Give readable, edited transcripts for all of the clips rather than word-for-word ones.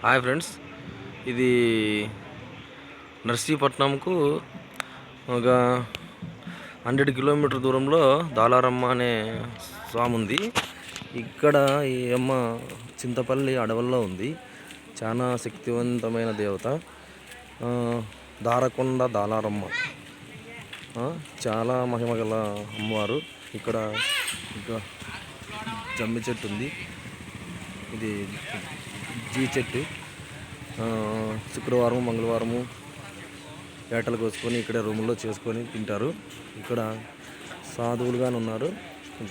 Hi friends, ఇది నర్సీపట్నంకు ఒక 100 kilometre దూరంలో దాలారమ్మ అనే స్వామి ఉంది. ఇక్కడ ఈ అమ్మ చింతపల్లి అడవుల్లో ఉంది. చాలా శక్తివంతమైన దేవత దారకొండ దాలారమ్మ. చాలా మహిమగల అమ్మవారు. ఇక్కడ ఇంకా జమ్మి చెట్టు ఉంది. ఇది జీ చెట్టు. శుక్రవారం మంగళవారము వేటలు కోసుకొని ఇక్కడ రూముల్లో చేసుకొని తింటారు. ఇక్కడ సాధువులుగానే ఉన్నారు. ఇక్కడ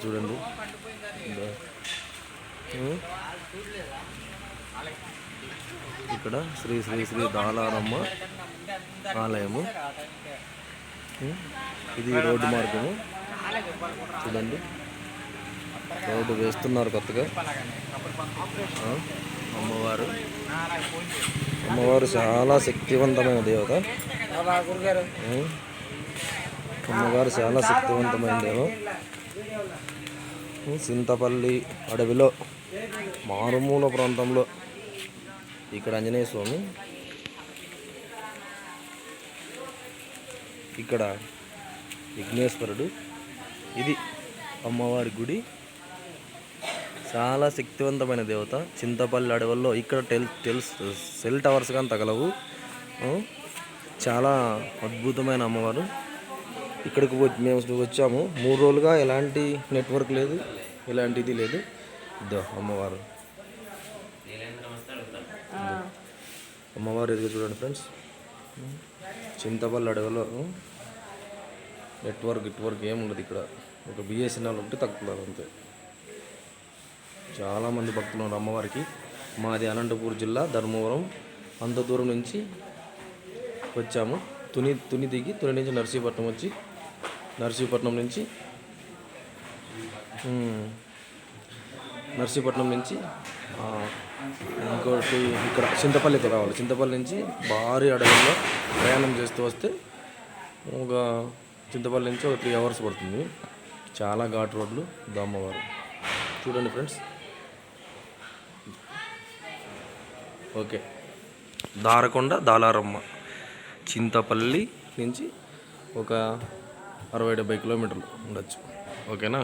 చూడండి, ఇక్కడ శ్రీ శ్రీ శ్రీ దాలారమ్మ ఆలయము. ఇది రోడ్డు మార్గము. చూడండి, రోడ్డు వేస్తున్నారు కొత్తగా. అమ్మవారు చాలా శక్తివంతమైన దేవత. అమ్మవారు చాలా శక్తివంతమైన దేవత. చింతపల్లి అడవిలో మారుమూల ప్రాంతంలో ఇక్కడ ఆంజనేయ స్వామి, ఇక్కడ విఘ్నేశ్వరుడు. ఇది అమ్మవారి గుడి. చాలా శక్తివంతమైన దేవత. చింతపల్లి అడవుల్లో ఇక్కడ సెల్ టవర్స్ కానీ తగలవు. చాలా అద్భుతమైన అమ్మవారు. ఇక్కడికి మేము వచ్చాము. 3 రోజులుగా ఎలాంటి నెట్వర్క్ లేదు, ఎలాంటిది లేదు. ఇద్దో అమ్మవారు. అమ్మవారు ఎదుగు చూడండి ఫ్రెండ్స్. చింతపల్లి అడవిలో నెట్వర్క్ ఏముండదు. ఇక్కడ ఒక బిఎస్ఎన్ఎల్ ఒకటి తక్కువ అంతే. చాలామంది భక్తులు ఉన్నారు అమ్మవారికి. మాది అనంతపూర్ జిల్లా ధర్మవరం. అంత దూరం నుంచి వచ్చాము. తుని దిగి తుని నుంచి నర్సీపట్నం వచ్చి, నర్సీపట్నం నుంచి ఇంకోటి ఇక్కడ చింతపల్లికి రావాలి. చింతపల్లి నుంచి భారీ అడవుల్లో ప్రయాణం చేస్తూ వస్తే ఒక చింతపల్లి నుంచి ఒక 3 hours పడుతుంది. చాలా ఘాట్ రోడ్లు. అమ్మవారు చూడండి ఫ్రెండ్స్. ఓకే, దారకొండ దాలారమ్మ చింతపల్లి నుంచి ఒక 60-70 కిలోమీటర్లు ఉండొచ్చు. ఓకేనా?